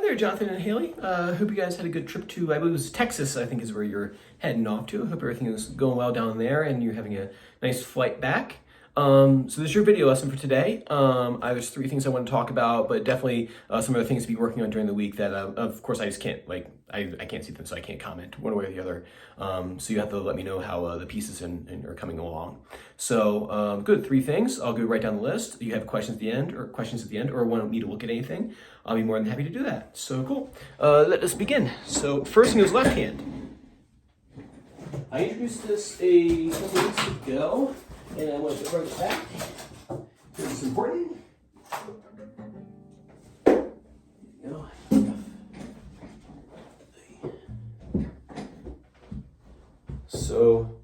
there, Jonathan and Haley. Hope you guys had a good trip to, I believe it was Texas, I think is where you're heading off to. Hope everything is going well down there and you're having a nice flight back. So this is your video lesson for today. There's 3 things I want to talk about, but definitely some other things to be working on during the week that, of course, I just can't, I can't see them, so I can't comment one way or the other. So you have to let me know how the pieces are coming along. So good, 3 things. I'll go right down the list. You have questions at the end, or want me to look at anything, I'll be more than happy to do that. So cool. Let us begin. So first thing is left hand. I introduced this a couple weeks ago. And I want to bring it back. This is important. There you go. So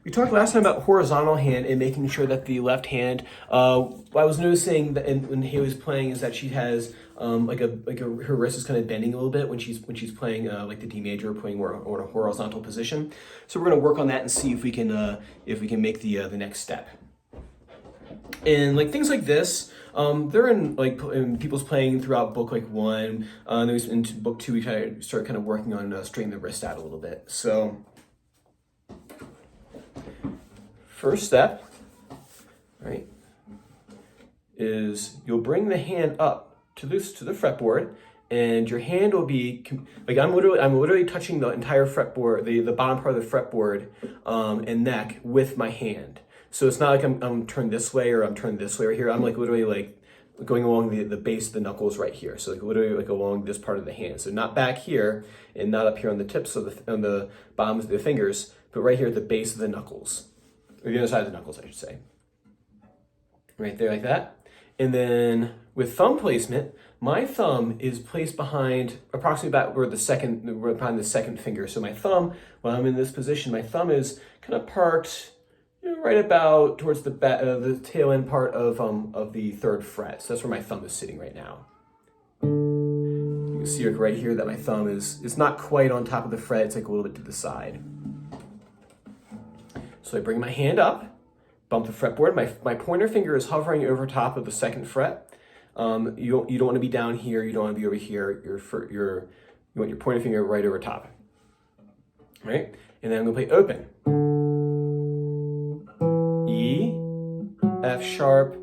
we talked last time about horizontal hand and making sure that the left hand. What I was noticing that when Haley's playing is that she has her wrist is kind of bending a little bit when she's playing like the D major, playing more on a horizontal position. So we're going to work on that and see if we can make the next step. And like things like this, they're in people's playing throughout book 1. And then in book 2 we start working on straightening the wrist out a little bit. So first step, right, is you'll bring the hand up to the fretboard, and your hand will be like I'm literally touching the entire fretboard, the bottom part of the fretboard and neck with my hand. So it's not like I'm turned this way or I'm turned this way right here. I'm literally going along the base of the knuckles right here. So literally along this part of the hand. So not back here and not up here on the tips of on the bottoms of the fingers, but right here at the base of the knuckles, or the other side of the knuckles, I should say. Right there like that. And then with thumb placement, my thumb is placed behind approximately about behind the second finger. So my thumb, when I'm in this position, my thumb is kind of parked, right about towards the tail end part of the 3rd fret. So that's where my thumb is sitting right now. You can see right here that my thumb is not quite on top of the fret. It's a little bit to the side. So I bring my hand up. Bump the fretboard. My pointer finger is hovering over top of the 2nd fret. You don't want to be down here. You don't want to be over here. You want your pointer finger right over top. Right? And then I'm going to play open. E, F sharp,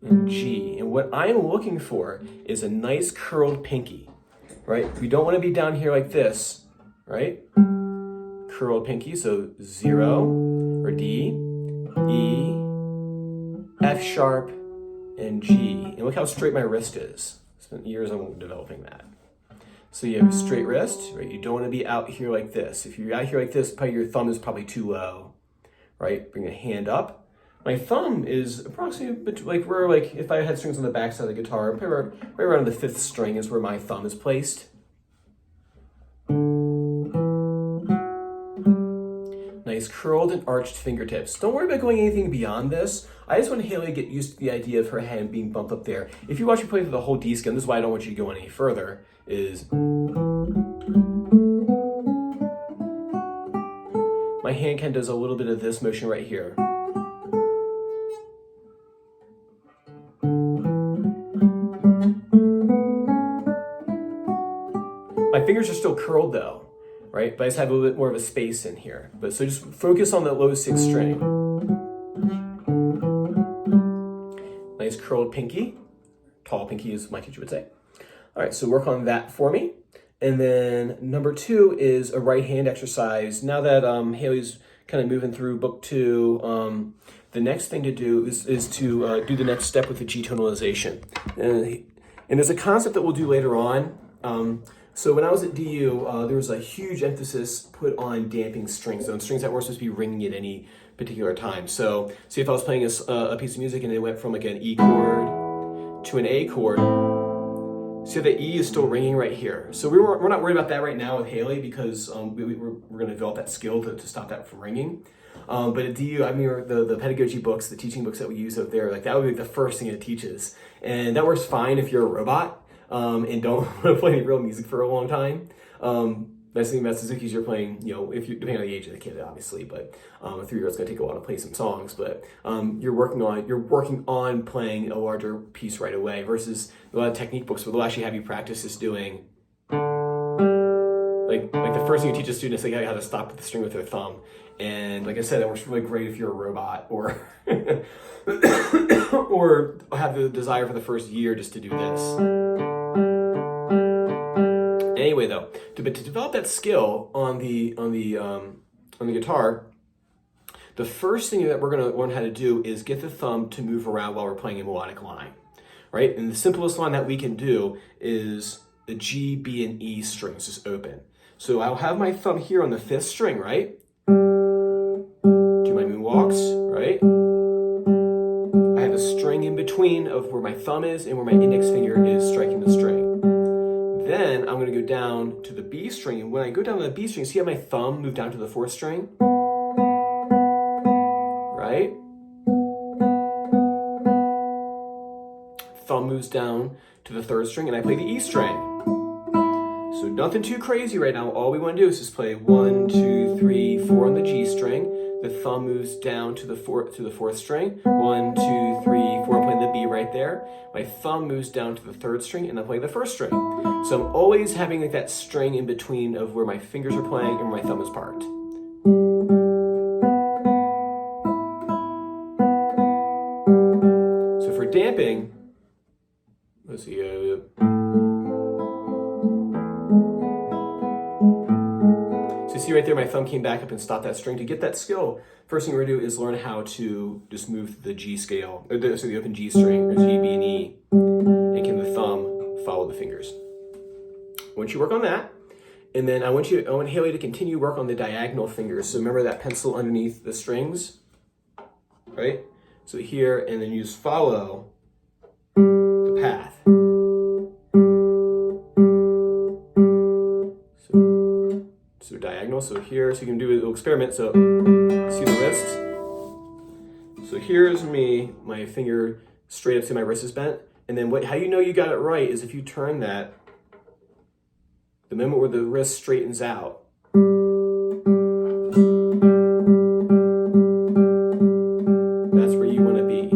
and G. And what I'm looking for is a nice curled pinky. Right? You don't want to be down here like this. Right? Curled pinky. So 0 or D. E, F sharp, and G. And look how straight my wrist is. Spent years on developing that. So you have a straight wrist, right? You don't want to be out here like this. If you're out here like this, probably your thumb is probably too low, right? Bring a hand up. My thumb is approximately if I had strings on the back side of the guitar, right around the 5th string is where my thumb is placed. Nice curled and arched fingertips. Don't worry about going anything beyond this. I just want Haley to get used to the idea of her hand being bumped up there. If you watch me play through the whole D scale, this is why I don't want you to go any further, is my hand kind of does a little bit of this motion right here. My fingers are still curled though. Right? But I just have a little bit more of a space in here. But so just focus on that low 6th string. Nice curled pinky. Tall pinky, as my teacher would say. All right, so work on that for me. And then number 2 is a right hand exercise. Now that Haley's kind of moving through book 2, the next thing to do is to do the next step with the G tonalization. And there's a concept that we'll do later on. So when I was at DU, there was a huge emphasis put on damping strings, on strings that weren't supposed to be ringing at any particular time. So see if I was playing a piece of music and it went from an E chord to an A chord, see the E is still ringing right here. So we're not worried about that right now with Haley because we're going to develop that skill to stop that from ringing. But at DU, I mean, the pedagogy books, the teaching books that we use out there, that would be the first thing it teaches. And that works fine if you're a robot. And don't want to play any real music for a long time. nice thing about Suzuki is you're playing, if you depending on the age of the kid, obviously, but a 3-year-old's gonna take a while to play some songs, but you're working on playing a larger piece right away versus a lot of technique books where they'll actually have you practice just doing like the first thing you teach a student is like how to stop the string with their thumb. And like I said, that works really great if you're a robot or or have the desire for the first year just to do this. Anyway, though, to develop that skill on the guitar, the first thing that we're going to learn how to do is get the thumb to move around while we're playing a melodic line, right? And the simplest line that we can do is the G, B, and E strings just open. So I'll have my thumb here on the 5th string, right? Do my moonwalks, right? I have a string in between of where my thumb is and where my index finger is striking the string. Then I'm going to go down to the B string, and when I go down to the B string, see how my thumb moved down to the 4th string? Right? Thumb moves down to the 3rd string, and I play the E string. So nothing too crazy right now. All we want to do is just play 1, 2, 3, 4 on the G string. The thumb moves down to the 4th string. 1, 2, 3, 4. I'm playing the B right there. My thumb moves down to the 3rd string, and I'm playing the 1st string. So I'm always having like that string in between of where my fingers are playing and where my thumb is parked. So for damping, let's see. So you see right there, my thumb came back up and stopped that string. To get that skill, first thing we're gonna do is learn how to just move the G scale, or the open G string, or G, B, and E, and can the thumb follow the fingers. Once you work on that, and then I want Haley to continue work on the diagonal fingers. So remember that pencil underneath the strings, right? So here, and then you just follow the path. So diagonal, so here, so you can do a little experiment. So see the wrist? So here's me, my finger straight up to my wrist is bent. And then how you know you got it right is if you turn that, the moment where the wrist straightens out, that's where you want to be,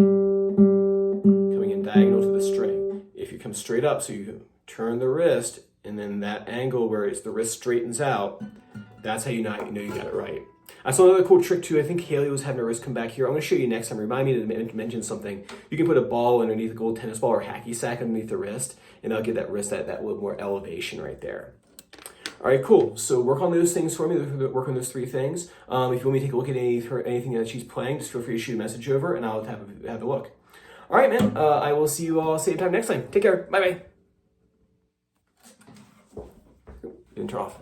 coming in diagonal to the string. If you come straight up, so you turn the wrist, and then that angle where the wrist straightens out, that's how you know you got it right. I saw another cool trick too. I think Haley was having her wrist come back here. I'm going to show you next time. Remind me to mention something. You can put a ball underneath a gold tennis ball or hacky sack underneath the wrist, and that'll give that wrist that little more elevation right there. All right, cool. So work on those things for me. Work on those 3 things. If you want me to take a look at anything that she's playing, just feel free to shoot a message over, and I'll have a look. All right, man. I will see you all same time next time. Take care. Bye-bye. Didn't turn off.